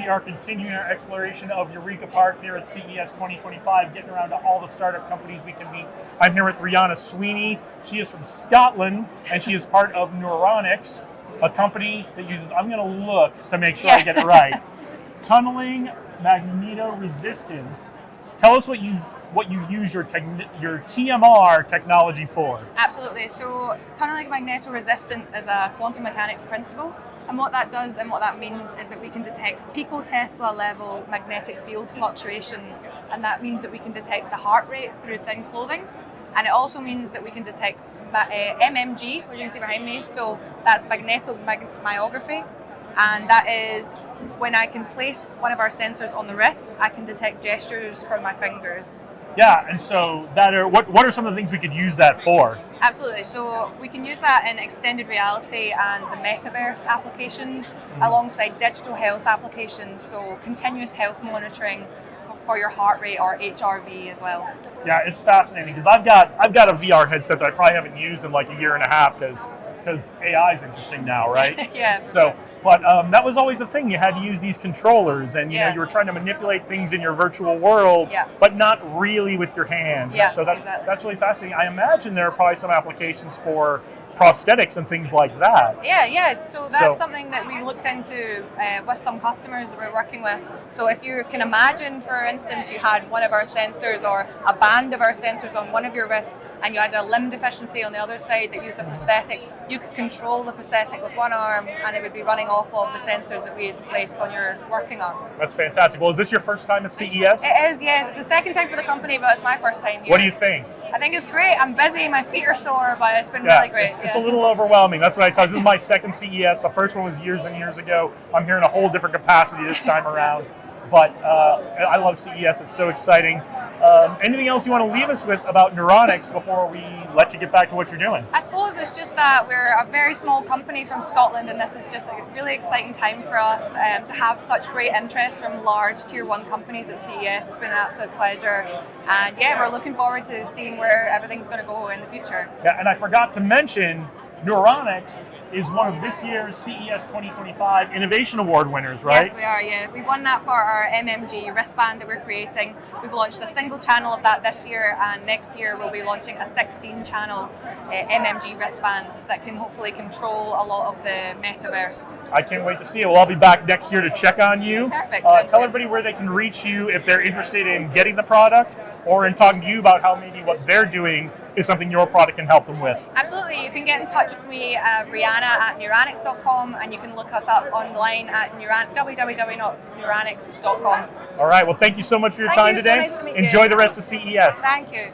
we are continuing our exploration of Eureka Park here at CES 2025, getting around to all the startup companies we can meet. I'm here with Rhianna Sweeney. She is from Scotland, and she is part of Neuranics, a company that uses, I'm going to look to make sure I get it right, tunneling magnetoresistance. Tell us what you use your TMR technology for. Absolutely. So tunneling magnetoresistance is a quantum mechanics principle, and what that does and what that means is that we can detect picotesla level magnetic field fluctuations, and that means that we can detect the heart rate through thin clothing, and it also means that we can detect MMG, which you can see behind me. So that's magnetomyography, and that is when I can place one of our sensors on the wrist, I can detect gestures from my fingers. Yeah, and so what are some of the things we could use that for? Absolutely. So we can use that in extended reality and the metaverse applications, alongside digital health applications. So continuous health monitoring for your heart rate, or HRV as well. Yeah, it's fascinating because I've got a VR headset that I probably haven't used in like a year and a half because AI is interesting now, right? Yeah. So, but that was always the thing. You had to use these controllers, and you know you were trying to manipulate things in your virtual world, but not really with your hands. Yeah, so that's really fascinating. I imagine there are probably some applications for prosthetics and things like that. Yeah. So that's something that we looked into with some customers that we're working with. So if you can imagine, for instance, you had one of our sensors or a band of our sensors on one of your wrists, and you had a limb deficiency on the other side that used a prosthetic, you could control the prosthetic with one arm, and it would be running off of the sensors that we had placed on your working arm. That's fantastic. Well, is this your first time at CES? It is, yes. It's the second time for the company, but it's my first time here. What do you think? I think it's great. I'm busy, my feet are sore, but it's been really great. It's a little overwhelming. That's what I tell you. This is my second CES. The first one was years and years ago. I'm here in a whole different capacity this time around. But I love CES. It's so exciting. Anything else you want to leave us with about Neuranics before we let you get back to what you're doing? I suppose it's just that we're a very small company from Scotland, and this is just a really exciting time for us to have such great interest from large Tier 1 companies at CES. It's been an absolute pleasure. And yeah, we're looking forward to seeing where everything's going to go in the future. Yeah, and I forgot to mention, Neuranics is one of this year's CES 2025 Innovation Award winners, right? Yes, we are, yeah. We won that for our MMG wristband that we're creating. We've launched a single channel of that this year, and next year we'll be launching a 16-channel MMG wristband that can hopefully control a lot of the metaverse. I can't wait to see it. Well, I'll be back next year to check on you. Perfect. Tell everybody where they can reach you if they're interested in getting the product, or in talking to you about how maybe what they're doing is something your product can help them with. Absolutely. You can get in touch with me, Rhianna, at Neuranics.com, and you can look us up online at www.neuranics.com. All right. Well, thank you so much for your time today. So nice to meet you. Enjoy the rest of CES. Thank you.